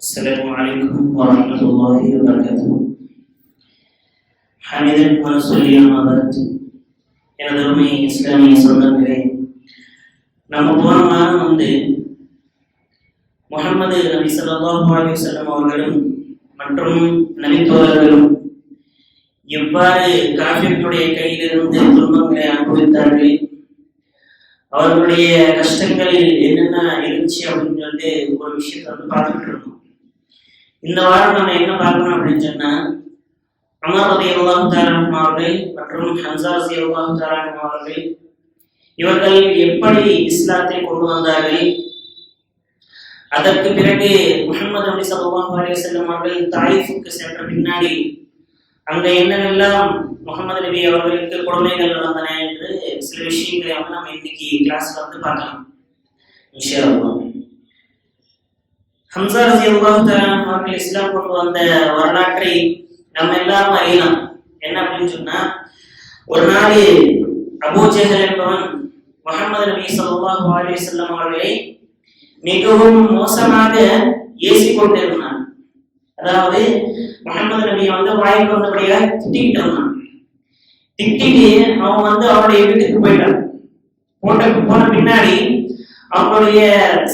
السلام عليكم ورحمة الله وبركاته. حمدا ونصلي على بعد. எனதருமை இஸ்லாமிய சொந்தங்களே, நம்ம போன வாரம் முஹம்மது நபி ஸல்லல்லாஹு அலைஹி வஸல்லம் அவர்களும் மற்றும் நபித்தோழர்களும் எவ்வாறு காஃபிர்களுடைய கையிலிருந்து துன்பங்களை அனுபவித்தார்கள், அவர்களுடைய கஷ்டங்களில் என்னென்ன இருந்துச்சு அப்படின்னு சொல்லிட்டு ஒரு விஷயத்தை பார்த்துட்டு இருக்கோம். இந்த வாரம் நம்ம என்ன பார்க்கணும் அப்படின்னு சொன்னா, உமர் ரலியல்லாஹு தஆலா அன்ஹு அவர்கள் மற்றும் ஹம்ஸா ரலியல்லாஹு தஆலா அன்ஹு அவர்கள் இவர்கள் எப்படி இஸ்லாத்தை கொண்டு வந்தார்கள், அதற்கு பிறகு முஹம்மது நபி ஸல்லல்லாஹு அலைஹி வஸல்லம் அவர்கள் தாயிஃபுக்கு சென்ற பின்னாடி அங்க என்னென்னலாம் முஹம்மது நபி அவர்களுக்கு கொடுமைகள் நடந்தன என்று சில விஷயங்களை நம்ம இன்னைக்கு கிளாஸ்ல பார்க்கலாம் இன்ஷா அல்லாஹ். ஹம்ஸா ரலியல்லாஹு தஆலா அவர்கள் இஸ்லாம் கொண்டு வந்த வரலாற்றை நம்ம எல்லாம் அறியலாம். என்ன அப்படின்னு சொன்னா, ஒரு நாள் அபூ ஜஹல் என்பவன் முஹம்மது நபி ஸல்லல்லாஹு அலைஹி வஸல்லம் அவர்களை மிகவும் மோசமாக ஏசிக் கொண்டிருந்தான். அதாவது முஹம்மது நபி வாய்க்கு வந்தபடியாக திட்டிக்கிட்டு இருந்தான். திட்டிட்டு அவன் அவனுடைய வீட்டுக்கு போயிட்டான். போன பின்னாடி அவனுடைய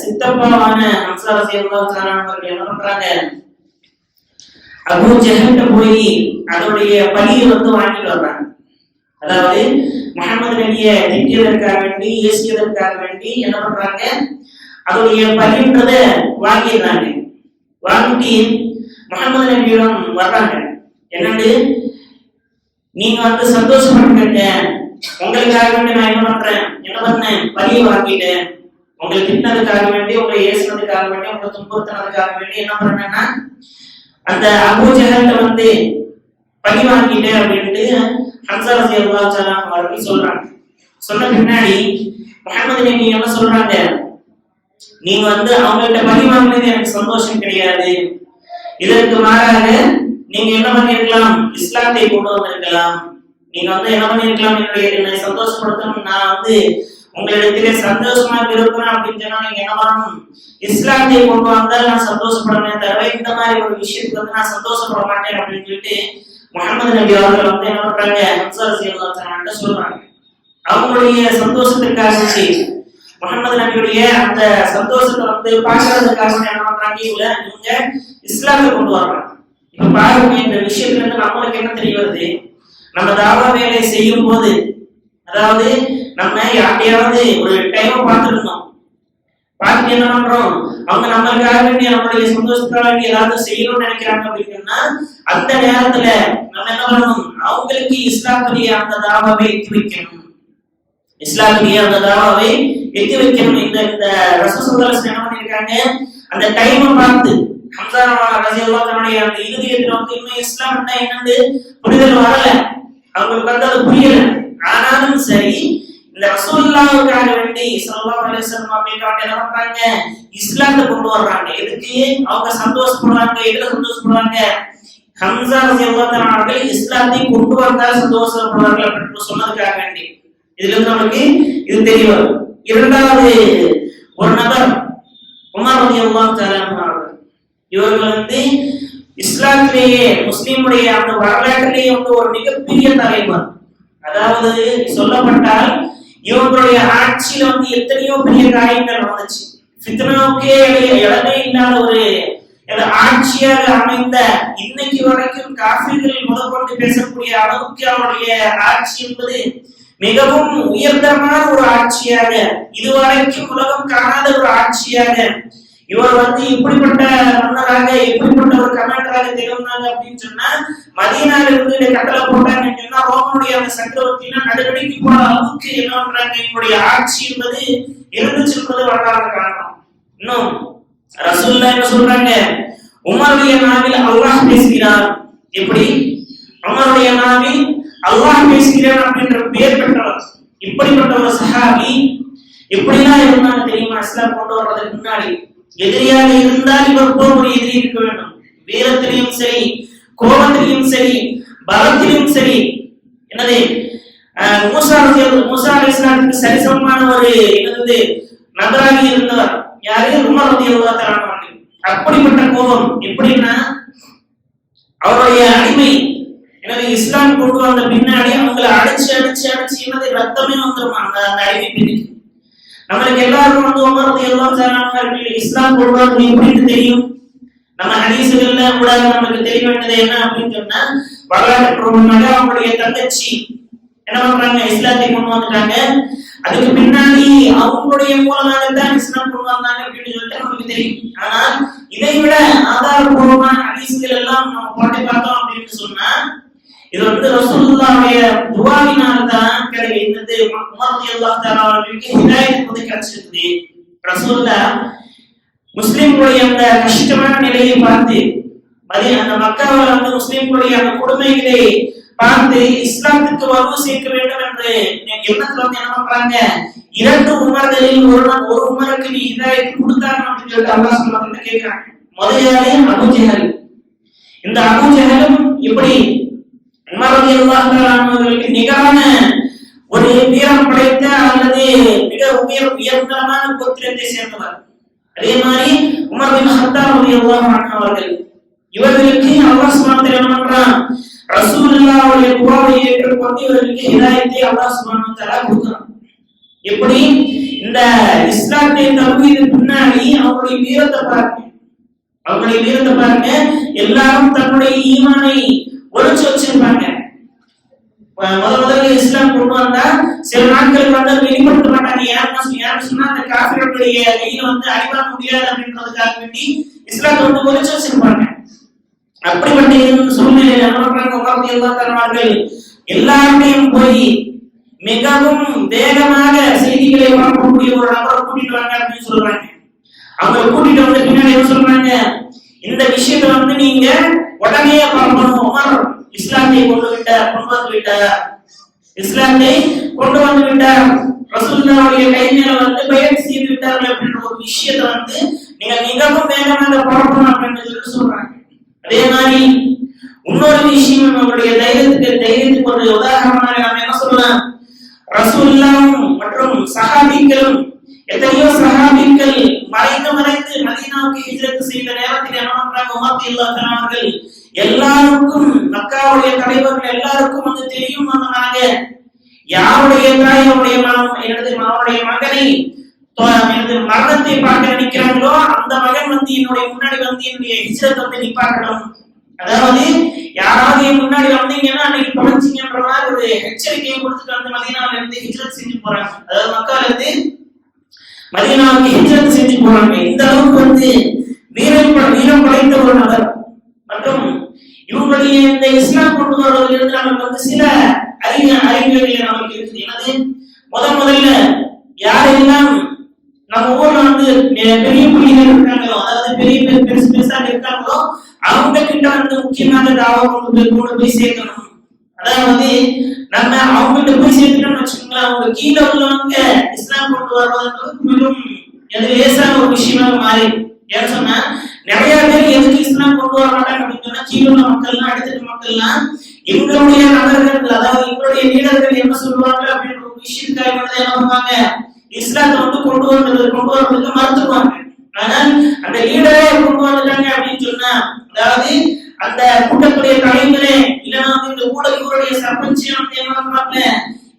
சித்தப்பாவான ஹம்ஸா ரலியல்லாஹு தஆலா அவர்கள் என்ன பண்றாங்க, அபூ ஜஹல்கிட்ட போய் அதனுடைய பழியை வாங்கிட்டு வர்றாங்க. அதாவது முஹம்மது நபியை திட்டியதற்காக வேண்டி, ஏசியதற்காக வேண்டி என்ன பண்றாங்க, அதனுடைய பழின்றதை வாங்கிடுறாங்க. வாங்கிட்டு முஹம்மது நபியிடம் வர்றாங்க. என்னன்னு, நீங்க சந்தோஷப்பட்டுக்கிட்ட, உங்களுக்காக வேண்டி நான் என்ன பண்ணேன், பழியை வாங்கிட்டேன். உங்களை திட்டினதுக்காக வேண்டி, உங்களை ஏசினதுக்காக வேண்டி, உங்களை துன்புறுத்தினதுக்காக வேண்டி என்ன பண்ணேன்னா அந்த அபூ ஜஹல்கிட்ட பழி வாங்கிட்டேன் அப்படின்ட்டு ஹம்ஸா ரலியல்லாஹு தஆலா அவர்கள் சொல்றாங்க. சொன்ன பின்னாடி முஹம்மது நபி என்ன சொல்றாங்க, நீங்க அவங்கள்ட்ட பழி வாங்கினது எனக்கு சந்தோஷம் கிடையாது. இதற்கு மாறாக நீங்க என்ன பண்ணிருக்கலாம், இஸ்லாத்தை கொண்டு வந்திருக்கலாம். நீங்க என்ன பண்ணிருக்கலாம், என்னை சந்தோஷப்படுத்தணும், நான் உங்களிடத்திலே சந்தோஷமாக இருப்பேன் அப்படின்னு சொன்னா நீங்க என்ன பண்ணணும், இஸ்லாத்தை கொண்டு வந்தால் நான் சந்தோஷப்படுவேன், தவிர இந்த மாதிரி ஒரு விஷயத்துக்கு நான் சந்தோஷப்பட மாட்டேன் அப்படின்னு சொல்லிட்டு முஹம்மது நபி அவர்கள் என்ன பண்றாங்க, ஹம்ஸா ரலியல்லாஹு தஆலா சொல்றாங்க. அவங்களுடைய சந்தோஷத்திற்காக முஹம்மது நபியுடைய அந்த சந்தோஷத்தை பார்க்கறதுக்காக என்ன பண்றாங்க, இவங்க இஸ்லாத்தை கொண்டு வர்றாங்க. இப்ப பாருங்க, இந்த விஷயத்துல இருந்து நம்மளுக்கு என்ன தெரிய வருது, நம்ம தாவா வேலை செய்யும் போது, அதாவது நம்ம யார்ட்டையாவது ஒரு டைம் பார்த்துருந்தோம், பார்த்து என்ன பண்றோம், அவங்க நம்மளுக்காக வேண்டி நம்மளுடைய சந்தோஷத்துக்காக வேண்டி ஏதாவது செய்யணும்னு நினைக்கிறாங்க அப்படின்னா அந்த நேரத்துல நம்ம என்ன பண்ணணும், அவங்களுக்கு இஸ்லாத்துடைய அந்த தாவாவை எத்தி வைக்கணும். இஸ்லாத்துடைய அந்த தாவாவை எத்தி வைக்கணும். இந்த ரசூலுல்லாஹி என்ன பண்ணிருக்காங்க, அந்த டைமை பார்த்து ஹம்ஸா ரலியல்லாஹு தஆலா அந்த இதயத்துல இன்னும் இஸ்லாம்னா என்னன்னு புரிதல் வரல, அவங்களுக்கு அது புரியல. ஆனாலும் சரி, இந்த ரசூலுல்லாஹ்வுக்காக வேண்டி ஸல்லல்லாஹு அலைஹி வஸல்லம் அப்படிங்கறவங்க என்ன பண்றாங்க, இஸ்லாத்தை கொண்டு வர்றாங்க. எதுக்கு அவங்க சந்தோஷப்படுறாங்க, எதுல சந்தோஷப்படுறாங்க, ஹம்ஸா ரலியல்லாஹு தஆலா அவர்கள் இஸ்லாத்தை கொண்டு வந்தால் சந்தோஷப்படுறாங்க அப்படின்னு சொன்னதுக்காக வேண்டி. இதுல இருந்து நமக்கு இது தெரிய வரும். இரண்டாவது ஒரு நபர் உமர் ரலியல்லாஹு தஆலா அவர்கள், இவர்கள் இஸ்லாத்திலேயே முஸ்லிமுடைய அந்த வரலாற்றிலேயே ஒரு மிகப்பெரிய தலைவர். அதாவது சொல்லப்பட்டால் இவங்களுடைய ஆட்சியில எத்தனையோ பெரிய காரியங்கள் நடந்துச்சு. ஃபித்னாவுக்கே இடமே இல்லாத ஒரு ஆட்சியாக அமைந்த, இன்னைக்கு வரைக்கும் காஃபிர்கள் முதற்கொண்டு பேசக்கூடிய அளவுக்கு அவருடைய ஆட்சி என்பது மிகவும் உயர்தரமான ஒரு ஆட்சியாக, இதுவரைக்கும் உலகம் காணாத ஒரு ஆட்சியாக, இவர் இப்படிப்பட்ட மன்னராக, எப்படிப்பட்ட ஒரு கமாண்டராக திகழ்ந்தாங்க அப்படின்னு சொன்னா, மதீனால இருந்து கட்டளை போட்டாங்கன்னு சொன்னா ரோமனுடைய அந்த சக்கரவர்த்தினா நடுவடிக்கு போற அளவுக்கு என்ன பண்றாங்க, இவருடைய ஆட்சி என்பது இருந்துச்சு என்பது வரலாறு காரணம். இன்னும் ரசூலுல்லாஹ் என்ன சொல்றாங்க, உமருடைய நாவில் அல்லாஹ் பேசுகிறார். எப்படி உமருடைய நாவில் அல்லாஹ் பேசுகிறார் அப்படின்ற பெயர் பெற்றவர். இப்படிப்பட்ட ஒரு சஹாபி எப்படிலாம் இருந்தாங்க தெரியுமா, இஸ்லாம் கொண்டு வர்றதுக்கு முன்னாடி எதிரியாக இருந்தால் இவர் போல் ஒரு எதிரி இருக்க வேண்டும். வீரத்திலையும் சரி, கோபத்திலையும் சரி, பலத்திலையும் சரி. என்னது, மூசா அலைஹிஸ்ஸலாத்துக்கு சரிசமமான ஒரு நபராக இருந்தவர் யாரு, உமர் ரலியல்லாஹு தஆலா அப்படிப்பட்ட கோபம். எப்படின்னா அவருடைய அடிமை. எனவே இஸ்லாம் கொண்டு வந்த பின்னாடி அவங்களை அடிச்சு அடிச்சு அடிச்சு என்னது ரத்தமே வந்துருமா அந்த அடிமை பெண்ணுக்கு. நம்மளுக்கு எல்லாருக்கும் வந்து உமர் ரலியல்லாஹு தஆலா அவர்கள் இஸ்லாம் கொண்டு வந்தது எப்படின்னு தெரியும். நம்ம ஹதீஸ்கள்ல கூட நமக்கு தெரிய வேண்டியது என்ன அப்படின்னு சொன்னா, வரலாற்று பூர்வமாக அவங்களுடைய தங்கச்சி என்ன பண்றாங்க, இஸ்லாத்தை கொண்டு வந்துட்டாங்க. அதுக்கு பின்னாடி அவங்களுடைய மூலமாக தான் இஸ்லாம் கொண்டு வந்தாங்க அப்படின்னு சொல்லிட்டு நமக்கு தெரியும். ஆனால் இதை விட ஆதாரபூர்வமான ஹதீஸ்கள் எல்லாம் நம்ம போட்டு பார்த்தோம் அப்படின்னு சொன்னா, இது வந்து ரசூலுல்லாஹ்வுடைய துஆவினால தான் கிடைக்கிறது. உமர் ரலியல்லாஹு தஆலா அவர்களுக்கு ஹிதாயத் வந்து கிடைச்சிருக்குது. ரசூலுல்லாஹ் முஸ்லிம்களுடைய அந்த கஷ்டமான நிலையை பார்த்து, அந்த மக்காவில் வந்து முஸ்லிம்களுடைய அந்த கொடுமைகளை பார்த்து இஸ்லாத்துக்கு வலு சேர்க்க வேண்டும் என்று எண்ணத்துல வந்து என்ன பண்றாங்க, 2 உமர்களில் ஒரு உமருக்கு நீ ஹிதாயத் கொடுத்தாங்க அப்படின்னு சொல்லிட்டு அல்லாஹ் சுப்ஹானஹு கேட்கிறாங்க. முதலாளி அபூ ஜஹல். இந்த அபூ ஜஹலும் இப்படி உமர் ரலியல்லாஹு தஆலா அவர்களுக்கு நிகரான ஒரு வீரம் படைத்த அல்லது மிக உயர்ந்தமான கோத்திரத்தை சேர்ந்தவர். அதே மாதிரி உமர் பின் ஹத்தாப் ரலியல்லாஹு அன்ஹு அவர்கள், இவர்களுக்கு அல்லாஹ் சுப்ஹானஹு வ தஆலா என்ன பண்றான், ரசூலுல்லாஹ்வுடைய துஆவை ஏற்றுக்கொண்டு இவர்களுக்கு ஹிதாயத்தை அல்லாஹ் சுப்ஹானஹு வ தஆலா கொடுக்கிறான். எப்படி இந்த இஸ்லாத்தை தழுவியது பின்னாடி அவங்களுடைய வீரத்தை பாருங்க. எல்லாரும் தன்னுடைய ஈமானை ஒழிச்சு வச்சிருப்பாங்க. முதல்ல இஸ்லாம் கொண்டு வந்தா சில நாட்களுக்கு வந்து வெளிப்படுத்த மாட்டாங்க. யாருன்னு சொன்னா அந்த காஃபிர்களுடைய கையில வந்து அடிபட முடியாது அப்படின்றதுக்காக வேண்டி இஸ்லாத்தை வந்து ஒழிச்சு வச்சிருப்பாங்க. அப்படிப்பட்ட சூழ்நிலையில் என்ன பண்றாங்க, உமர் ரலியல்லாஹு தஆலா அவர்கள் எல்லாரையும் போய் மிகவும் வேகமாக செய்திகளை பரப்பக்கூடிய ஒரு நபரை கூட்டிட்டு வாங்க அப்படின்னு சொல்றாங்க. அவங்க கூட்டிட்டு வந்து பின்னாடி என்ன சொல்றாங்க, இந்த விஷயத்தை வந்து நீங்க உடனே பரப்பணும். உமர் இஸ்லாத்தை கொண்டு வந்து விட்டார். இஸ்லாத்தை கொண்டு வந்து விட்டார். ரசூலுல்லாஹ்வுடைய கை மேல வந்து பைஅத் செய்து விட்டார்கள் அப்படின்ற ஒரு விஷயத்தை வந்து நீங்க மிகவும் வேகமாக பரப்பணும் அப்படின்னு சொல்றாங்க. அதே மாதிரி இன்னொரு விஷயம், நம்மளுடைய தைரியத்துக்கு ஒரு உதாரணமாக நம்ம என்ன சொல்லலாம், ரசூலுல்லாஹ் மற்றும் சஹாபிகளும் எத்தனையோ சஹாபிகள் மறைந்து மதீனாவுக்கு ஹிஜ்ரத் செய்த நேரத்தில் என்ன பண்றாங்க, உமர் ரலியல்லாஹு தஆலா அவர்கள் எல்லாருக்கும், மக்காவுடைய தலைவர்கள் எல்லாருக்கும் வந்து தெரியும் வந்தாங்க, யாருடைய தாய் அவருடைய மகனை மரணத்தை பார்க்க நினைக்கிறாங்களோ அந்த மகன் வந்து என்னுடைய முன்னாடி வந்து என்னுடைய ஹிஜ்ரத் வந்து நிப்பாட்டணும். அதாவது யாராவது முன்னாடி வந்தீங்கன்னா அன்னைக்கு தொலைச்சிங்கன்ற மாதிரி ஒரு எச்சரிக்கையை கொடுத்துட்டு வந்து மதீனாவில இருந்து ஹிஜ்ரத் செஞ்சு போறாங்க. அதாவது மக்கால இருந்து மதீனாவுக்கு ஹிஜ்ரத் செஞ்சு போறாங்க. இந்த அளவுக்கு வந்து வீரம் படைத்த ஒரு நபர். மற்றும் இவங்களுடைய இந்த இஸ்லாம் கொண்டு வருவதிலிருந்து நமக்கு வந்து சில அறிஞர்கள் நமக்கு இருக்குது. என்னது, முதல்ல யாரெல்லாம் நம்ம ஊர்ல வந்து பெரிய புள்ளிகள் இருக்காங்களோ, அதாவது பெருசா இருக்காங்களோ, அவங்க கிட்ட வந்து முக்கியமான தாவா கொண்டு போய் சேர்க்கணும். அதாவது நம்ம அவங்ககிட்ட போய் சேர்க்கணும்னு வச்சுக்கோங்களேன், அவங்க கீழே உள்ளவங்க இஸ்லாம் கொண்டு வருவதற்கு மிகவும் லேசான ஒரு விஷயமாக மாறி. ஏன்னு சொன்னா, நிறைய பேர் எதுக்கு இஸ்லாம் கொண்டு வர மாட்டாங்க அப்படின்னு சொன்னா, கீழே உள்ள மக்கள்லாம் அடுத்த மக்கள்லாம் எங்களுடைய நபர்கள், அதாவது எங்களுடைய லீடர்கள் என்ன சொல்லுவாங்க அப்படின்ற ஒரு விஷயத்துக்காக என்ன பண்ணுவாங்க, இஸ்லாத்தை வந்து கொண்டு வர்றதுக்கு மறுத்துவாங்க. ஆனால் அந்த லீடரே கொண்டு வந்துட்டாங்க அப்படின்னு சொன்னா, அதாவது அந்த கூட்டத்துடைய தலைவரே இல்லைன்னா இந்த ஊடகங்களுடைய சர்பஞ்ச் வந்து என்ன பண்றாங்க,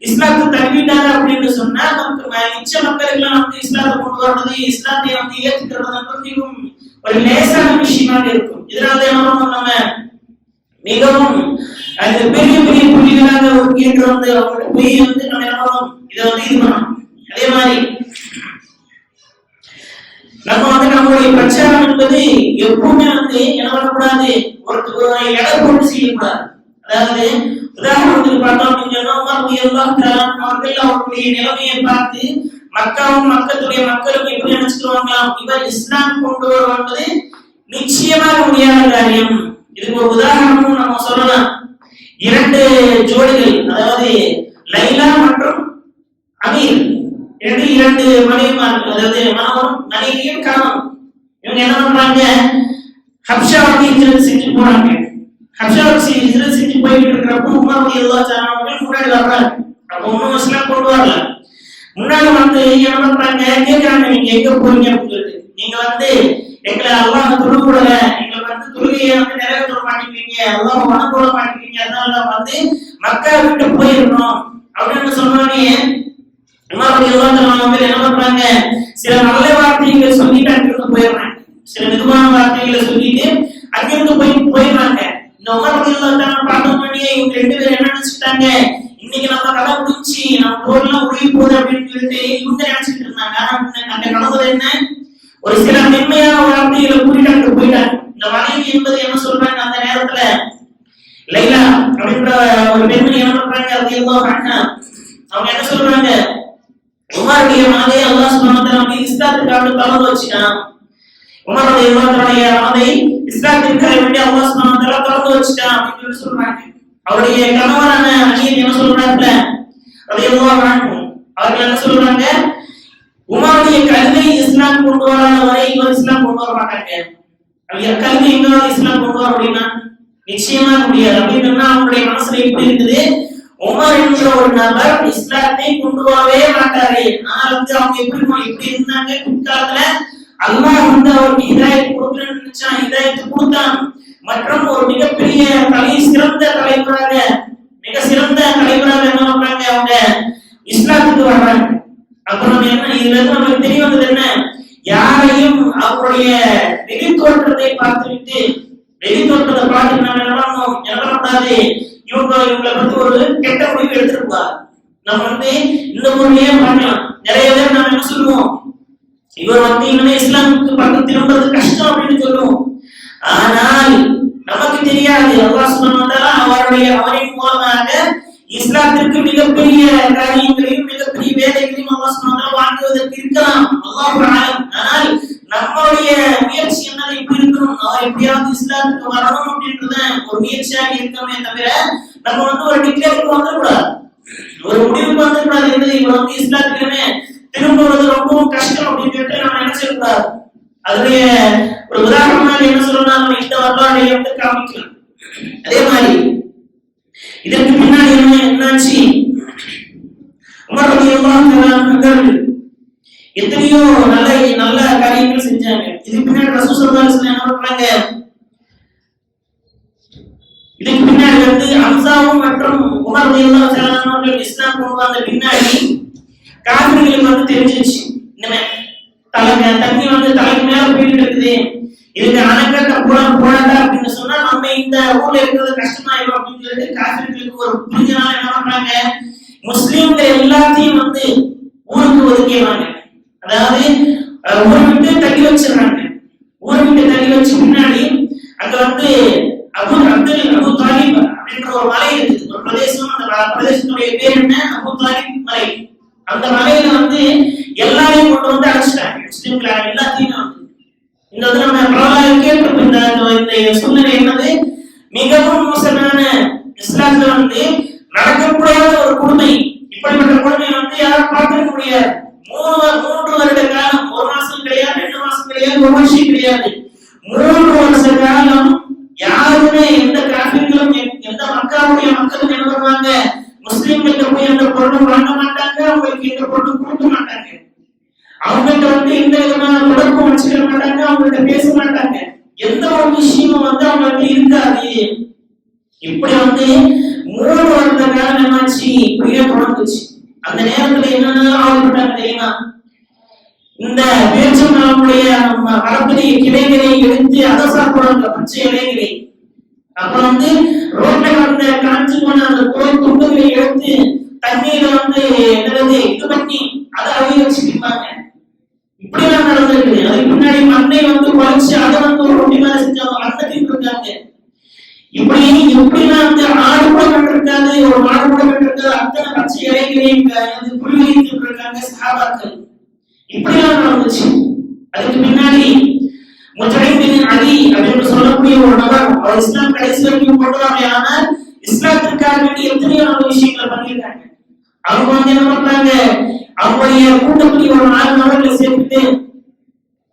இஸ்லாத்தை தழுவிட்டாங்க அப்படின்னு சொன்னா மிச்ச மக்களுக்கெல்லாம் வந்து இஸ்லாத்தை கொண்டு வர்றது, இஸ்லாத்தை வந்து ஏற்றுக்கிறது ஒரு லேசான விஷயமாக இருக்கும். இதனால நம்ம மிகவும் பெரிய புள்ளிகளாக ஒரு கேட்டு வந்து அவங்களுக்கு போய் வந்து நம்ம என்ன பண்ணணும், இதை வந்து இது பண்ணணும். அதே மாதிரி நம்ம வந்து நம்மளுடைய பிரச்சாரம் என்பது எப்பவுமே வந்து என்ன பண்ணக்கூடாது, ஒரு எடை போட்டு செய்யக்கூடாது. அதாவது உதாரணத்துக்கு பார்த்தோம் அப்படின்னு சொன்னா, உமர் ரலியல்லாஹு தஆலா அவர்கள் அவருடைய நிலைமையை பார்த்து மக்காவும் மக்களுடைய மக்களும் எப்படி நினைச்சுக்குவாங்களாம், இவர் இஸ்லாம் கொண்டு வருவது நிச்சயமாக முடியாத காரியம். இதுக்கு ஒரு உதாரணமும் நம்ம சொல்லலாம். 2 ஜோடிகள், அதாவது லைலா மற்றும் அமீர், இரண்டு மனைவிமார்கள், அதாவது மனைவியும் கணவன். இவங்க என்ன பண்றாங்க, ஹப்ஷாவுக்கு ஹிஜ்ரத் செஞ்சு போறாங்க. ஹப்ஷாவுக்கு ஹிஜ்ரத் செஞ்சு போயிட்டு இருக்கிறப்போ உமர் ரலியல்லாஹு தஆலா அவர்கள் முன்னாடி வர்றாங்க. அப்போ இன்னும் இஸ்லாம் கொண்டு வரல. முன்னாடி வந்து என்ன பண்றாங்க, கேட்கறாங்க, நீங்க எங்க போறீங்க அப்படின்னு சொல்லிட்டு. நீங்க வந்து எங்களை அல்லாஹ் தொழுவிடல, எங்களை வந்து தொழுகையை வந்து நிறைவேற்ற மாட்டேங்கிறீங்க, அல்லாஹ் வணங்க மாட்டேங்கிறீங்க, அதனால வந்து மக்கா விட்டு போயிடணும் அப்படின்னு சொன்னோடனே உமர் ரலியல்லாஹு அன்ஹு என்ன பண்றாங்க, சில நல்ல வார்த்தைகளை சொல்லிட்டு அங்கிருந்து போயிடுறாங்க. சில மெதுவான வார்த்தைகளை சொல்லிட்டு அங்கிருந்து போயிடுறாங்க. இந்த உமர் ரலியல்லாஹு அன்ஹு பார்த்தோன்னே இவங்க ரெண்டு பேரும் என்ன நினைச்சிட்டாங்க, இன்னைக்கு நம்ம கதை முடிஞ்சு நம்ம போர்லாம் ஒழுகி போகுது அப்படின்னு சொல்லிட்டு இவங்க நினைச்சிட்டு இருந்தாங்க. ஆனா அந்த கனவுல என்ன, ஒரு சில மென்மையான வார்த்தைகளை கூட்டிட்டு அங்க போயிட்டாங்க. இந்த மனைவி என்பது என்ன சொல்றாங்க, அந்த நேரத்துல லைலா அப்படின்ற ஒரு பெண்மணி என்ன பண்றாங்க, ரலியல்லாஹு அன்ஹா அவங்க என்ன சொல்றாங்க, உமருடைய மனதை அல்லாஹ் சுப்ஹானஹு வ தஆலா இஸ்லாத்துக்காக தலவு வச்சிட்டான். உமர் ரலியல்லாஹு அன்ஹுடைய மனதை இஸ்லாத்துக்காக வேண்டி அல்லாஹ் சுப்ஹானஹு வ தஆலா தலவு வச்சிட்டான் அப்படின்னு சொல்றாங்க. அவருடைய கணவரான அலி என்ன சொல்றாங்க, ரலியல்லாஹு அன்ஹு அவர்கள் என்ன சொல்றாங்க, உமருடைய கல்வி இஸ்லாம் கொண்டு வராத வரை இவர் இஸ்லாம் கொண்டு வர மாட்டாங்க. அவங்க கல்வி எங்க இஸ்லாம் கொண்டு வர அப்படின்னா நிச்சயமா முடியாது. அப்படின்னா அவங்களுடைய மனசுல எப்படி இருக்குது, உமர் என்ற ஒரு நபர் இஸ்லாத்தை கொண்டு வரவே மாட்டாரு. ஆனால் வந்து அவங்க எப்படி இருந்தாங்க, பிற்காலத்துல அல்லாஹ் வந்து அவருக்கு ஹிதாயத் கொடுக்கணும்னு நினைச்சான், ஹிதாயத் கொடுத்தான். மற்றும் ஒரு மிகப்பெரிய சிறந்த தலைவராக மிக சிறந்த தலைவராக என்ன பண்றாங்க, அவங்க இஸ்லாத்துக்கு வர்றாங்க. அப்புறம் என்ன இதுல இருந்து நமக்கு தெரிய வந்தது என்ன, யாரையும் அவருடைய வெளித்தோற்றத்தை பார்த்துவிட்டு வெளித்தோற்றத்தை பார்த்து நம்ம என்ன பண்ணக்கூடாது, இவங்களை பத்தி ஒரு கெட்ட முடிவு எடுத்துருப்பார். நம்ம வந்து இந்த முறையே பண்ணலாம். நிறைய பேர் நம்ம என்ன சொல்லுவோம், இவர் வந்து இனிமே இஸ்லாமுக்கு பக்கம் திரும்புறது கஷ்டம் அப்படின்னு சொல்லுவோம். ஆனால் நமக்கு தெரியாது, அல்லாஹ் சுப்ஹானஹு வ தஆலா அவரின் மூலமாக இஸ்லாத்திற்கு மிகப்பெரிய காரியங்களையும் மிகப்பெரிய வேலைகளையும் அல்லாஹ் சுப்ஹானஹு வ தஆலா வாங்குவதற்கு இருக்கலாம், அல்லாஹ் அலம். ஆனால் நம்மளுடைய முயற்சி என்னது, எப்படி இருக்கணும், அவர் எப்படியாவது இஸ்லாத்துக்கு வரணும் அப்படின்றத ஒரு முயற்சியாக இருக்கமே தவிர நம்ம வந்து ஒரு டிக்ளேருக்கு வந்துடக்கூடாது, ஒரு முடிவுக்கு வந்துடக்கூடாது. இவர் வந்து இஸ்லாத்துக்குமே திரும்புவது ரொம்பவும் கஷ்டம் அப்படின்னு நம்ம நினைச்சிடக்கூடாது. அதுடைய ஒரு உதாரணமாக என்ன சொல்லணும், இந்த வரலாறை எடுத்து காமிக்கலாம். அதே மாதிரி இதற்கு பின்னாடி என்னாச்சு, உமர் ரலியல்லாஹு அன்ஹு எத்தனையோ நல்ல காரியங்கள் செஞ்சாங்க. இதுக்கு பின்னாடி ரசூல் ஸல்லல்லாஹு அலைஹி வஸல்லம் என்ன பண்றாங்க, இதுக்கு பின்னாடி வந்து ஹம்சாவும் மற்றும் உமர் ரலியல்லாஹு அன்ஹு அவர்கள் இஸ்லாம் கொண்டு வந்த பின்னாடி காஃபிர்களுக்கு வந்து தெரிஞ்சிருச்சு, இந்த தண்ணி வந்து தலைக்கு மேல போயிட்டு இருக்குது, இதுக்கு அணைக்கட்ட போடாண்டா அப்படின்னு சொன்னா நம்ம இந்த ஊர்ல இருக்கிறது கஷ்டமாயிடும் அப்படின்னு சொல்லிட்டு காஃபிர்களுக்கு ஒரு புரிஞ்சனால என்ன பண்றாங்க, முஸ்லிம்கள் எல்லாத்தையும் வந்து ஊருக்கு ஒதுக்கிடுறாங்க. அதாவது ஊரை விட்டு தள்ளி வச்சிடறாங்க. ஊரை விட்டு தள்ளி வச்ச பின்னாடி அங்க வந்து அபு தாலிப் அப்படின்ற ஒரு மலை இருக்குது, ஒரு பிரதேசம். அந்த பிரதேசத்துடைய பேர் என்ன, அபு தாலிப் மலை. அந்த மலையில வந்து எல்லாரையும் கொண்டு வந்து அழைச்சிட்டாங்க, முஸ்லிம்கள் எல்லாத்தையும் வந்து. இந்த வந்து நம்ம பிரபலம் கேட்டிருப்போம். இந்த சூழ்நிலை என்னது, மிகவும் மோசமான இஸ்லாத்துல வந்து நடக்கக்கூடாத ஒரு கொடுமை. இப்படிப்பட்ட கொடுமை வந்து யாரும் பார்த்திருக்க முடியாது. 3 வருட காலம், 1 மாசம் கிடையாது, 2 மாசம் கிடையாது, 1 வருஷம் கிடையாது, 3 வருஷ காலம் யாருமே எந்த காஃபிர்களும் எந்த மக்காவுடைய மக்களும் என்ன பண்ணுவாங்க, முஸ்லிம்கிட்ட போய் அந்த பொருளும் வாங்க மாட்டாங்க, அவங்களுக்கு எந்த பொருளும் கொடுக்க மாட்டாங்க, அவங்கள்ட்ட வந்து எந்த விதமான தொடர்பும் வச்சுக்க மாட்டாங்க, அவங்கள்ட்ட பேச மாட்டாங்க, எந்த ஒரு விஷயமும் வந்து அவங்களுக்கு இருக்காது. இப்படி வந்து 3 வருட காலம் என்னாச்சு, இப்படியே தொடர்ந்துச்சு. அந்த நேரத்துல என்னென்ன ஆவல்பட்டாங்க தெரியுமா, இந்த பேச்சம்பழமுடைய மரத்துடைய கிளைகளை எடுத்து அதை சாப்பிடுவாங்க, பச்சை இலைகளை. அப்புறம் வந்து ரோட்ல வந்து காஞ்சி போன அந்த தோல் துண்டுகளை எடுத்து தண்ணீரை வந்து இது பண்ணி அதை அவைய வச்சுக்கிட்டாங்க. இப்படிலாம் நடந்திருக்குது. அதுக்கு பின்னாடி மண்ணை வந்து குறைச்சு அதை வந்து ஒரு ரொட்டி மேல செஞ்சாங்க, அன்னத்தையும் இருக்காங்க. இப்படி எப்படிலாம் வந்து ஆடு கூட கட்டிருக்காது, ஒரு மாடு கூட கட்டிருக்காது, அத்தனை பச்சை இலைகளையும் புள்ளிகளையும் இருக்காங்க சஹாபாக்கள். இப்படிலாம் நடந்துச்சு. அதுக்கு பின்னாடி முஜாஹித் பின் அலி அப்படின்னு சொல்லக்கூடிய ஒரு நபர், அவர் இஸ்லாம் கடைசி வரைக்கும் கொண்டு வரல, ஆனால் இஸ்லாத்திற்காக வேண்டி எத்தனையோ நல்ல விஷயங்களை பண்ணியிருக்காங்க. அவங்க வந்து என்ன பண்றாங்க, அவங்களுடைய கூட்டத்துடைய ஒரு 4 நபர்களை சேர்த்துட்டு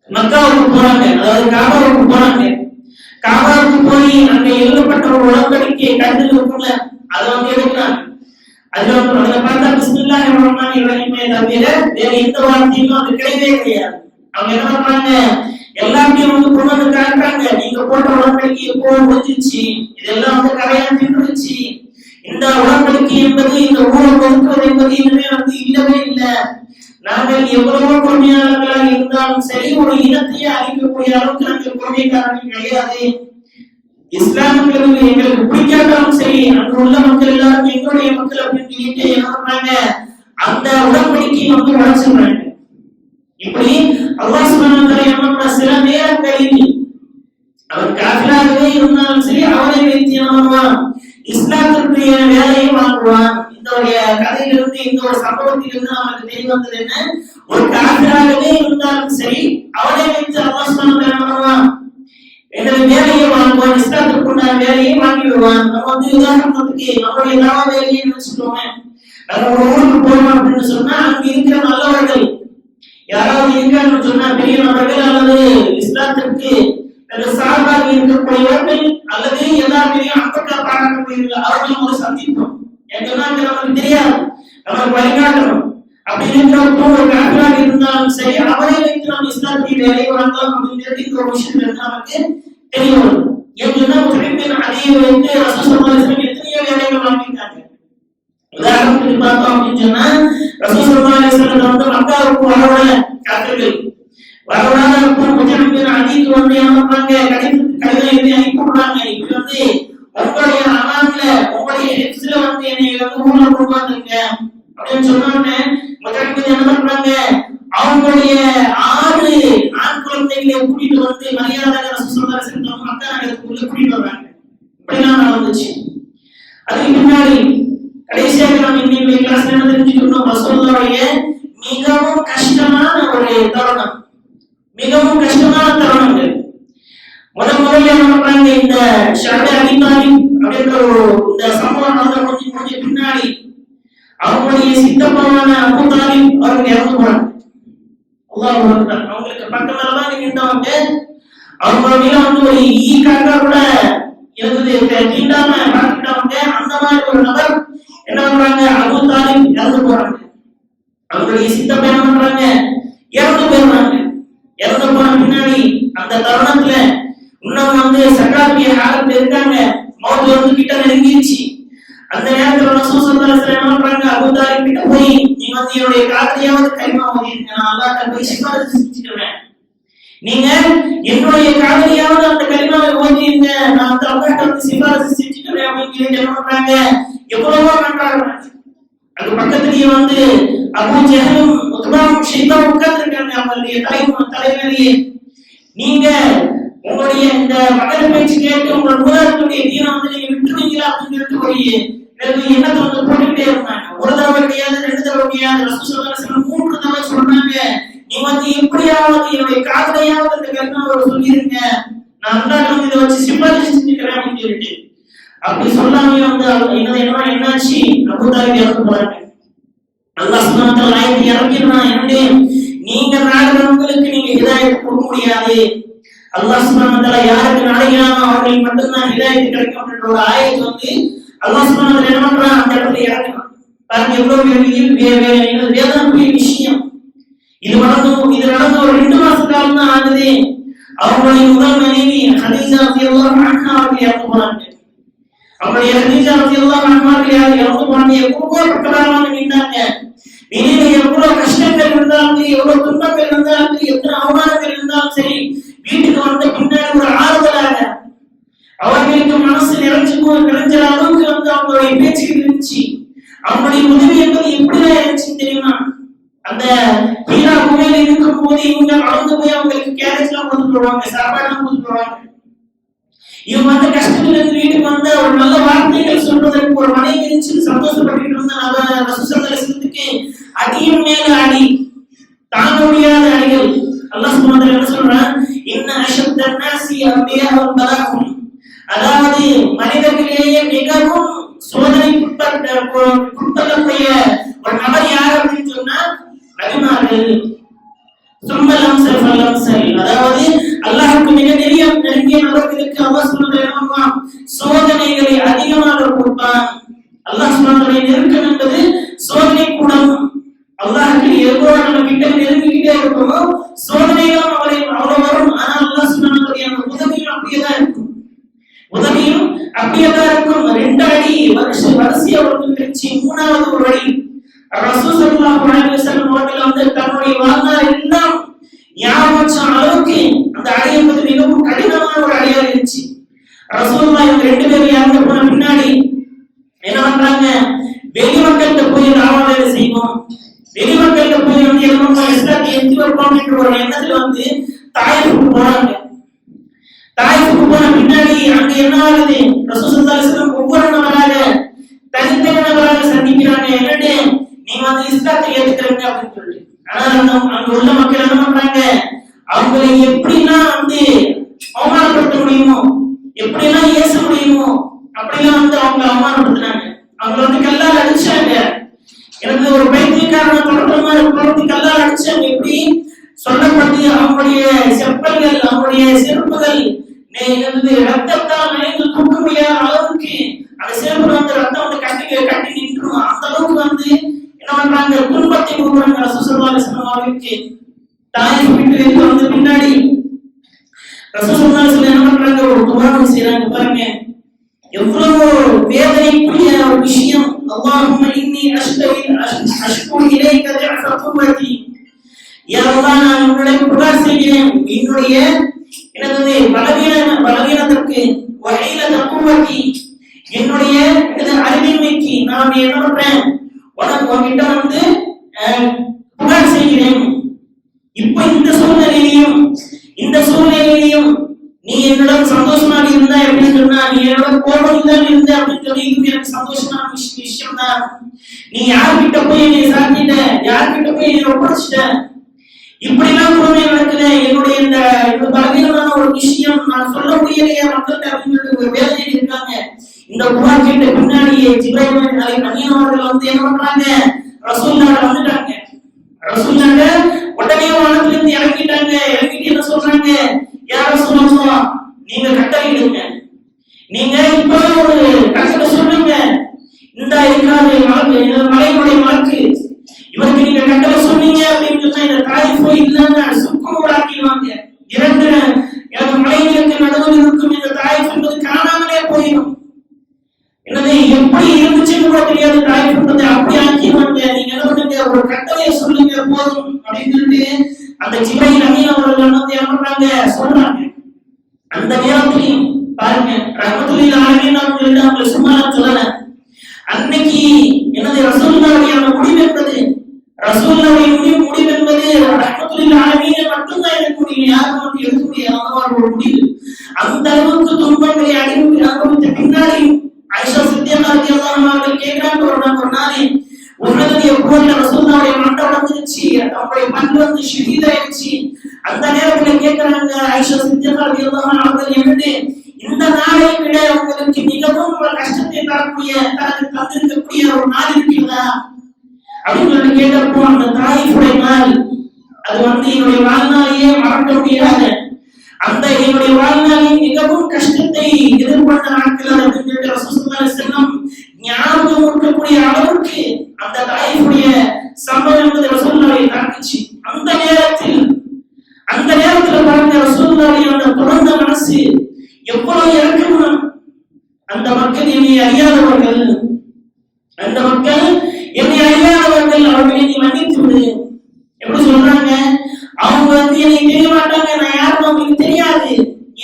மக்காவுக்கு போறாங்க, அதாவது காபாவுக்கு போறாங்க. காபாவுக்கு போய் அங்க எழுதப்பட்ட ஒரு உடன்படிக்கை கருத்தில் இருக்கும்ல, அதை வந்து எடுக்கிறாங்க. அதுல பார்த்தா பிஸ்மில்லாஹிர் ரஹ்மானிர் ரஹீம் தவிர வேற எந்த வார்த்தையும் அது கிடையவே கிடையாது. அவங்க என்ன பண்றாங்க, எல்லாத்தையும் வந்து உடன்படிக்கை எப்போ முடிஞ்சிச்சு, இதெல்லாம் வந்து கரையா நின்றுச்சு. இந்த உடன்படிக்கை என்பது, இந்த ஊரை ஒதுக்குவது என்பது இனிமே வந்து இல்லவே இல்லை. நாங்கள் எவ்வளவோ கொடுமையாளர்களாக இருந்தாலும் சரி, ஒரு இனத்தையே அழிக்கக்கூடிய அளவுக்கு நாங்கள் கொடுமைக்காரர்கள் கிடையாது. இஸ்லாமியர்களுக்கு எங்களுக்கு பிடிக்காட்டாலும் சரி, அங்கு உள்ள மக்கள் எல்லாரும் எங்களுடைய மக்கள் அப்படின்னு சொல்லிட்டு என்ன பண்றாங்க, அந்த உடன்படிக்கையை வந்து உடைச்சிடுறாங்க. இப்படி அல்லாஹ் சுப்ஹானஹு வ தஆலா என்ன பண்ற, சில நேரங்களில் அவர் காஃபிராகவே இருந்தாலும் சரி, அவரை வைத்து என்ன பண்ணுவான், இஸ்லாத்திற்குரிய வேலையை வாங்குவான். இந்த கதையிலிருந்து, இந்த ஒரு சம்பவத்திலிருந்து நமக்கு தெரிய வந்தது என்ன, ஒரு காஃபிராகவே இருந்தாலும் சரி, அவரை வைத்து அல்லாஹ் சுப்ஹானஹு வ தஆலா என்ன பண்ணுவான், வேலையை வாங்குவான், இஸ்லாத்திற்குண்டான வேலையை வாங்கிடுவான். நம்ம வந்து உதாரணத்துக்கு நம்மளுடைய தாவா வேலையை நினைச்சுக்கோமே, நம்ம ஒரு ஊருக்கு போறோம் அப்படின்னு சொன்னா, அங்க இருக்கிற நல்லவர்கள் யாராவது இருக்காங்கன்னு சொன்னா, பெரிய நபர்கள் அல்லது இஸ்லாத்திற்கு சார்பாக இருக்கக்கூடியவர்கள் அல்லது எல்லாருமே அம்பக்கா பாடக்கூடியவர்கள், அவர்களும் ஒரு சந்திப்போம். ஏன்னா நமக்கு தெரியாது, நமக்கு வழிகாட்டணும். அப்படி இருக்கிறப்போ ஒரு காஃபிராக இருந்தாலும் சரி, அவரை வைத்து நாம் இஸ்லாத்திற்கு வேலையை வாங்கலாம் அப்படிங்கிறது இந்த ஒரு விஷயத்துல நமக்கு தெரிய வரும். ஏன்னா முஸ்லிம்கள் அதையை வைத்து ரசூல் ஸல்லல்லாஹு அலைஹி வஸல்லம் எத்தனையோ வேலைகள் வாங்கிட்டாங்க. உதாரணத்துக்கு பார்த்தோம் அப்படின்னு சொன்னா, ரசூல் ஸல்லல்லாஹு அலைஹி வஸல்லம் வந்து மக்காவுக்கு வரவழ காஃபிர்கள் வரவழாதப்போ முஜாஹிதீன் அடிக்கு வந்து என்ன பண்றாங்க, கடிதம் எழுதி அனுப்பிடுறாங்க. இப்படி வந்து உங்களுடைய அமான்ல, உங்களுடைய ஹிஃப்ஸ்ல வந்து என்னை வந்து ஊர்ல கொண்டு வந்துருங்க அப்படின்னு சொன்னோன்னே முஜாஹிதீன் என்ன பண்றாங்க, அவங்களுடைய 6 ஆண் குழந்தைகளை கூட்டிட்டு வந்து மரியாதை ரசூல் ஸல்லல்லாஹு அலைஹி வஸல்லம் மக்கா நகரத்துக்குள்ள கூட்டிட்டு வர்றாங்க. இப்படிலாம் நடந்துச்சு. அதுக்கு பின்னாடி கடைசியாக நாம் இன்னைக்கு கிளாஸ்ல என்ன தெரிஞ்சுக்கணும், ரசூலுல்லாஹ்வுடைய மிகவும் கஷ்டமான ஒரு தருணம், மிகவும் கஷ்டமான தருணங்கள். முதல்ல என்ன பண்றாங்க, இந்த ஷஅப அபி தாலிப் அப்படின்ற இந்த சம்பவம் நடந்த கொஞ்சம் பின்னாடி அவங்களுடைய சித்தப்பாவான அபூ தாலிப் அவர்கள் இறந்து போறாங்க. அல்லாஹ் அக்பர். அவங்களுக்கு பக்கத்துலதான் நின்றவங்க, அவங்க மேல வந்து ஒரு ஈக்காக கூட தீண்டாம பார்த்துட்டவங்க. அந்த மாதிரி ஒரு நபர் என்ன பண்றாங்க, அபூ தாலிப் இறந்து போறாங்க. அவங்களுடைய சித்தப்பா என்ன பண்றாங்க, இறந்து போயிடுறாங்க. இறந்து போன பின்னாடி அந்த தருணத்துல இன்னும் வந்து சக்கராத்துடைய ஹாலத்துல இருக்காங்க, மௌத் வந்து கிட்ட நெருங்கிருச்சு. அந்த நேரத்துல ரசூல் ஸல்லல்லாஹு அலைஹி வஸல்லம் என்ன பண்றாங்க, அபூ தாலிப் கிட்ட போய், நீங்க வந்து என்னுடைய காதுலயாவது கலிமா ஓதிருங்க, நான் அல்லாஹ்ட்ட போய் சிபாரிசு செஞ்சுக்கிறேன். நீங்க என்னுடைய காதுலயாவது அந்த கலிமாவை ஓதிருங்க, நான் அந்த அல்லாஹ்ட்ட வந்து சிபாரிசு செஞ்சுக்கிறேன் அப்படின்னு என்ன பண்றாங்க, எவ்வளவோ பண்றாங்க. அது பக்கத்துலயே வந்து அபூ ஜஹலும் உத்பாவும் ஷைபாவும் உட்கார்ந்திருக்காங்க அவங்களுடைய தலைவரையே. நீங்க உங்களுடைய இந்த மகன் பேச்சு கேட்டு உங்களோட மூதாதையருடைய தீனை வந்து நீங்க விட்டுருவீங்களா அப்படிங்கிறது ஒரு எண்ணத்தை வந்து போட்டுக்கிட்டே இருந்தாங்க. ஒரு தடவை கிடையாது, 2 தடவை கிடையாது, ரசூல் ஸல்லல்லாஹு அலைஹி வஸல்லம் 3 தடவை சொன்னாங்க, நீ வந்து எப்படியாவது என்னுடைய காதுலயாவது அந்த கலிமாவை சொல்லிருங்க, நான் அல்லாஹ்ட்ட வந்து இதை வச்சு சிபாரிசு செஞ்சுக்கிறேன் அப்படின்னு சொல்லிட்டு. அப்படி சொல்லாமே வந்து என்னாச்சு, அபூ தாலிப் இறந்து போறாங்க. அல்லாஹ் சுப்ஹானஹு வ தஆலா ஆயத்தை இறக்கினான், என்னடே நீங்க நாடுறவங்களுக்கு நீங்க ஹிதாயத் கொடுக்க முடியாது, அல்லாஹ் சுப்ஹானஹு வ தஆலா யாருக்கு நாடுகிறானோ அவர்களுக்கு மட்டும்தான் ஹிதாயத் கிடைக்கும் அப்படின்ற ஒரு ஆயத்தை வந்து அல்லாஹ் சுப்ஹானஹு வ தஆலா என்ன பண்றான், அந்த இடத்துல இறக்கினான். பாருங்க எவ்வளவு வேதனைக்குரிய விஷயம். இது நடந்து ஒரு 2 மாச காலம் தான் ஆகுது. அவங்களுடைய முதல் மனைவி ஹதீஜா ரலியல்லாஹு அன்ஹா அவர்கள் இறந்து போனாங்க. அவங்களுடைய ஹதீஜா ரலியல்லாஹு அன்ஹா அவர்கள் இறந்து போனாங்க. எவ்வளவு பக்கபலமாக நின்றாங்க. வெளியில எவ்வளவு கஷ்டங்கள் இருந்தாலும் சரி, எவ்வளவு துன்பங்கள் இருந்தாலும் சரி, எத்தனை அவமானங்கள் இருந்தாலும் சரி, வீட்டுக்கு வந்த பின்னாடி ஒரு ஆறுதலாக அவர்களுக்கு மனசு நிறைஞ்ச அளவுக்கு வந்து அவங்களுடைய பேச்சுகள் இருந்துச்சு. அவங்களுடைய உதவி என்பது எப்படிதான் இருந்துச்சு தெரியுமா, அந்த ஹீரா குகையில இருக்கும் போது இவங்க வளர்ந்து போய் அவங்களுக்கு கேரேஜ்லாம் கொடுத்துட்டு வருவாங்க, சாப்பாடுலாம் கொடுத்துட்டு வருவாங்க. இவங்க வந்து கஷ்டத்துல இருந்து வீட்டுக்கு வந்த ஒரு நல்ல வார்த்தைகள் சொல்றதற்கு ஒரு மனைவி இருந்துச்சு, சந்தோஷப்பட்டு இருந்த ரசூல் ஸல்லல்லாஹு அலைஹி வஸல்லத்துக்கு அடியும் மேல அடி, தாங்க முடியாத அடிகள். அல்லாஹ் சுப்ஹானஹு வ தஆலா என்ன சொல்றான், இன்ன அஷத்தன் நாஸி அன்பியாஹும் பலாஹும், அதாவது மனிதர்களிலேயே மிகவும் சோதனைக்குட்படக்கூடிய ஒரு நபர் யார் அப்படின்னு சொன்னா நபிமார்கள். அதாவது அல்லாஹ்வுக்கு மிக நெருங்கிய நபர்களுக்கு அல்லாஹ் சுப்ஹானஹு வ தஆலா சோதனைகளை அதிகமாக கொடுப்பான். அல்லாஹ் சுப்ஹானஹு வ தஆலா நெருக்கம் என்பது சோதனை கூடம். அல்லாஹ்க்கு எவ்வளவு நம்ம கிட்ட நெருங்கிக்கிட்டே இருக்கோமோ சோதனைகளும் அவ்வளவு வரும். ஆனால் அல்லாஹ் சுப்ஹானஹு வ தஆலா உதவியும் அப்படியே தான் இருக்கும். அப்படியே தான் இருக்கும். 2 அடி வரிசையா இருந்துச்சு. 3வது ஒரு அடி ரசூல் ஸல்லல்லாஹு அலைஹி வஸல்லம் அவர்கள் வந்து தன்னுடைய வாழ்நாள் எல்லாம் ஞாபகம் அளவுக்கு அந்த அடி என்பது மிகவும் கடினமான ஒரு அடியா இருந்துச்சு. ரசூலுல்லாஹ் இவங்க 2 பேரும் இறந்து போன பின்னாடி என்ன பண்றாங்க, வெளி மக்கள்கிட்ட போய் தாவா வேலை செய்வோம், வெளி மக்கள்கிட்ட போய் வந்து என்ன இஸ்லாத்தை எடுத்து வைப்போம் என்ற ஒரு எண்ணத்துல வந்து தாயிஃபுக்கு போறாங்க. தாயிஃபுக்கு போன பின்னாடி அங்க என்ன ஆகுது, ரசூல் ஸல்லல்லாஹு அலைஹி வஸல்லம் ஒவ்வொரு நபராக தனித்தனி நபராக சந்திக்கிறாங்க. என்னட்டு நீங்க வந்து இஸ்லாத்தை ஏத்துக்கிறீங்க அப்படின்னு சொல்லி. ஆனா அங்க உள்ள மக்கள் என்ன பண்றாங்க, அவங்களை எப்படிலாம் வந்து அவமானப்படுத்த முடியுமோ, எப்படிலாம் ஏச முடியுமோ அப்படிலாம் வந்து அவங்க அவமானப்படுத்தினாங்க. அவங்க வந்து கல்லால் அடிச்சாங்க. எனக்கு ஒரு பைத்தியக்காரன தொடர்ந்து கல்லால் அடிச்சாங்க. எப்படி சொல்லப்பட்டு அவங்களுடைய செப்பல்கள், அவங்களுடைய செருப்புகள் ரத்தத்தால் நினைந்து தூக்க முடியாத அளவுக்கு அந்த செருப்பு வந்து ரத்தம் வந்து கட்டி நின்றும். அந்த அளவுக்கு வந்து என்ன பண்றாங்க, துன்பத்தை கொடுக்குறாங்க ரசூல் ஸல்லல்லாஹு அலைஹி வஸல்லம் அவர்களுக்கு. தாயிஃப் விட்டு வெளியே வந்து பின்னாடி ரசூல் ஸல்லல்லாஹு அலைஹி வஸல்லம் என்ன பண்றாங்க, ஒரு துஆ செய்றாங்க. பாருங்க எவ்வளவு வேதனைக்குரிய ஒரு விஷயம். அல்லாஹும்ம இன்னி அஷ்கு இலைக ضعف قوتي. யா அல்லாஹ், நான் உன்னிடம் புகார் செய்கிறேன் என்னுடைய எனது பலவீனத்திற்கு, வஹீலத குவதி, என்னுடைய அறிவின்மைக்கு நான் என்ன பண்றேன், உன்கிட்ட வந்து புகார் செய்கிறேன். இப்ப இந்த சூழ்நிலையிலையும் நீ என்னிடம் சந்தோஷமாக இருந்தா அப்படின்னு சொன்னா, நீ என்னோட கோபம் தான் இருந்த அப்படின்னு சொல்லி இது எனக்கு சந்தோஷமான விஷயம் தான். நீ யார்கிட்ட போய் நீ சாத்திட்ட, யார்கிட்ட போய் நீ ஒப்படைச்சிட்ட, இப்படிலாம் கொடுமை நடக்குது. என்னுடைய இந்த பலவீனமான ஒரு விஷயம் நான் சொல்ல முடியலையே மக்கள்கிட்ட அப்படின்னு ஒரு வேதனை இருக்காங்க. இந்த புகார் கேட்ட பின்னாடியே ஜிப்ரீல் அலைஹிஸ்ஸலாம் வந்து என்ன பண்றாங்க, ரசூலுல்லாஹ் வந்துட்டாங்க. ரசூலுல்லாஹ் உடனே வானத்திலிருந்து இறங்கிட்டாங்க. இறங்கிட்டு என்ன சொல்றாங்க, யா ரசூலுல்லாஹ், நீங்க கட்டளையிடுங்க, நீங்க இப்ப ஒரு கட்டளை சொல்லுங்க, இந்த இருக்கிற மலையினுடைய மலக்கு இவருக்கு நீங்க கட்டளை சொன்னீங்க அப்படின்னு சொன்னா இந்த தாயிஃபோ இல்லாம சுக்குநூறாக்கிடுவாங்க. 2 மலைகளுக்கு நடுவில் இருக்கும் இந்த தாயிஃப் என்பது காணாமலே போயிடும். என்னது எப்படி இருந்துச்சுன்னு கூட தெரியாது. தாயிஃப் என்பது அப்படி ஆக்கிடுவாங்க. நீங்க என்ன பண்ணுங்க, ஒரு கட்டளையை சொல்லுங்க போதும் அப்படின்னு சொல்லிட்டு அந்த ஜிப்ரீல் அமீன் அவர்கள் வந்து என்ன பண்றாங்க, சொல்றாங்க. அந்த நேரத்திலையும் பாருங்க, ரஹ்மத்துல் ஆலமீன் அவங்க சும்மா சொல்லல. அன்னைக்கு என்னது ரசூலுல்லாஹ்வுடைய முடிவு என்பது, ரசூலுல்லாஹ்வுடைய முடிவு என்பது ரஹ்மத்துல் ஆலமீன் மட்டும்தான் எடுக்க முடியும். யாரும் வந்து எடுக்க முடியாது ஒரு முடிவு. அந்த அளவுக்கு துன்பங்களை அனுபவித்த பின்னாடி ஆயிஷா சித்திகா ரலியல்லாஹு அன்ஹா அவர்கள் கேக்குறாங்க, ஒரு நாள் உலகத்திய போர்ல ரசூலுல்லாஹ்வுடைய மண்டை உடைஞ்சிருச்சு, அவருடைய பல் வந்து ஷஹீதாயிடுச்சு. அந்த நேரத்துல கேக்குறாங்க ஆயிஷா சித்திகா ரலியல்லாஹு அன்ஹா அவர்கள், என்னது இந்த நாளை விட உங்களுக்கு மிகவும் கஷ்டத்தை தந்திருக்கக்கூடிய ஒரு நாள் இருக்கிறதா அப்படின்னு கேட்டப்போ, அந்த தாயிஃபுடைய நாள் அது வந்து என்னுடைய வாழ்நாளையே மறக்க முடியாத, அந்த என்னுடைய வாழ்நாளில் மிகவும் கஷ்டத்தை எதிர்கொண்ட நாட்கள் அப்படின்னு சொல்லிட்டு ரசூல் ஸல்லல்லாஹு அலைஹி வஸல்லம் ஞாபகம் இருக்கக்கூடிய அளவுக்கு அந்த தாயிஃபுடைய சம்பவம் என்பது ரசூலுல்லாஹ்வை தாக்கிச்சு. அந்த நேரத்தில் பாருங்க, ரசூலுல்லாஹ்வுடைய அந்த தொடர்ந்த மனசு எவ்வளவு இறக்கணும். அந்த மக்கள் என்னை அறியாதவர்கள், அவர்களை நீ மன்னித்து விடு. எப்படி சொல்றாங்க, அவங்க வந்து என்னை தெரிய மாட்டாங்க, நான் யாரும் அவங்களுக்கு தெரியாது,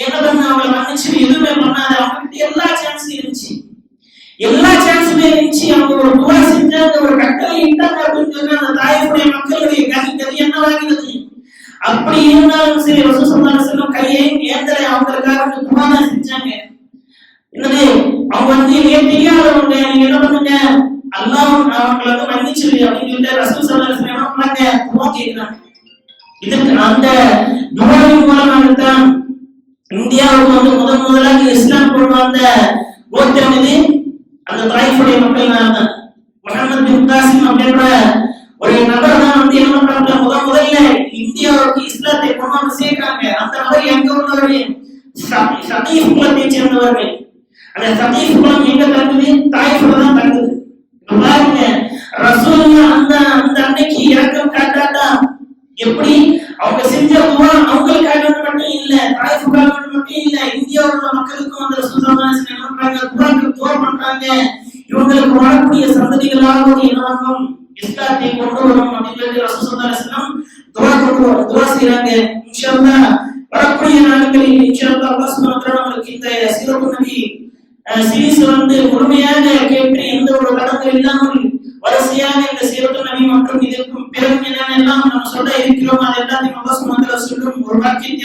என்ன பண்ண அவங்களை மன்னிச்சு எதுவுமே பண்ணாத. அவங்ககிட்ட எல்லா சான்ஸுமே இருந்துச்சு. அவங்க ஒரு துவா செஞ்சாங்க, ஒரு கட்டளை இட்டாங்க அப்படின்னு சொன்னா அந்த தாயினுடைய மக்களுடைய கதி என்னவாகிறது. அப்படி இருந்தாலும் சரி ரசூல் ஸல்லல்லாஹு அலைஹி வஸல்லம் கையை ஏந்தலை அவங்களுக்காக துவா தான் செஞ்சாங்க. என்னது அவங்க வந்து தெரியாதவங்க, நீங்க என்ன பண்ணுங்க, அல்லாஹ் அவங்களை வந்து மன்னிச்சிரு அப்படின்னு சொல்லிட்டு ரசூல் ஸல்லல்லாஹு அலைஹி வஸல்லம் என்ன பண்ணாங்க, துவா கேட்கிறாங்க. இதுக்கு அந்த துவாவின் மூலமாகத்தான் இந்தியாவுக்கு வந்து முதலாக இஸ்லாம் கொண்டு வந்த கோத்திரம் இது அந்த தாயிஃபுடைய மக்கள் தான். முஹம்மது பின் காசிம் அப்படின்ற ஒரு நபர் தான் வந்து என்ன பண்றாங்க, முதல்ல இந்தியாவுக்கு இஸ்லாத்தை கொண்டு வந்து சேர்க்கிறாங்க. அந்த நபர் எங்க உள்ளவர்கள், சகீஃப் குலத்தை சேர்ந்தவர்கள். அந்த சகீஃப் குலம் எங்க தங்குது, தாயிஃப்ல தான் தங்குது. பாருங்க, ரசூலுல்லாஹ் அந்த அன்னைக்கு இரக்கம் காட்டாட்டா எப்படி அவங்க செஞ்ச துவா அவங்களுக்காக மட்டும் இல்ல, தாயிஃபுக்காக மட்டும் மட்டும் இல்ல, இந்தியாவில் உள்ள மக்களுக்கும் அந்த ரசூலுல்லாஹி துவா பண்றாங்க. இவங்களுக்கு வரக்கூடிய சந்ததிகளாக ஒரு இனவங்கம் இஸ்லாத்தை கொண்டு வரும் அப்படின்னு ரசூலுல்லாஹி துவா செய்றாங்க. இன்ஷா அல்லாஹ் வரக்கூடிய நாட்களில் இன்ஷா அல்லாஹ் அல்லாஹ் சுப்ஹானஹு வ தஆலா நமக்கு இந்த சீரத்துன் நபி சீரிஸ் முழுமையாக கேட்டு எந்த ஒரு தடங்கள் இல்லாமல் வரிசையாக இந்த சீரத்துன் நபி மற்றும் இதற்கும் பிறகு என்னென்ன எல்லாம் நம்ம சொல்ல இருக்கிறோம் அது எல்லாத்தையும் அல்லாஹ் சுப்ஹானஹு வ தஆலா சொல்லும் ஒரு வாக்கியத்தை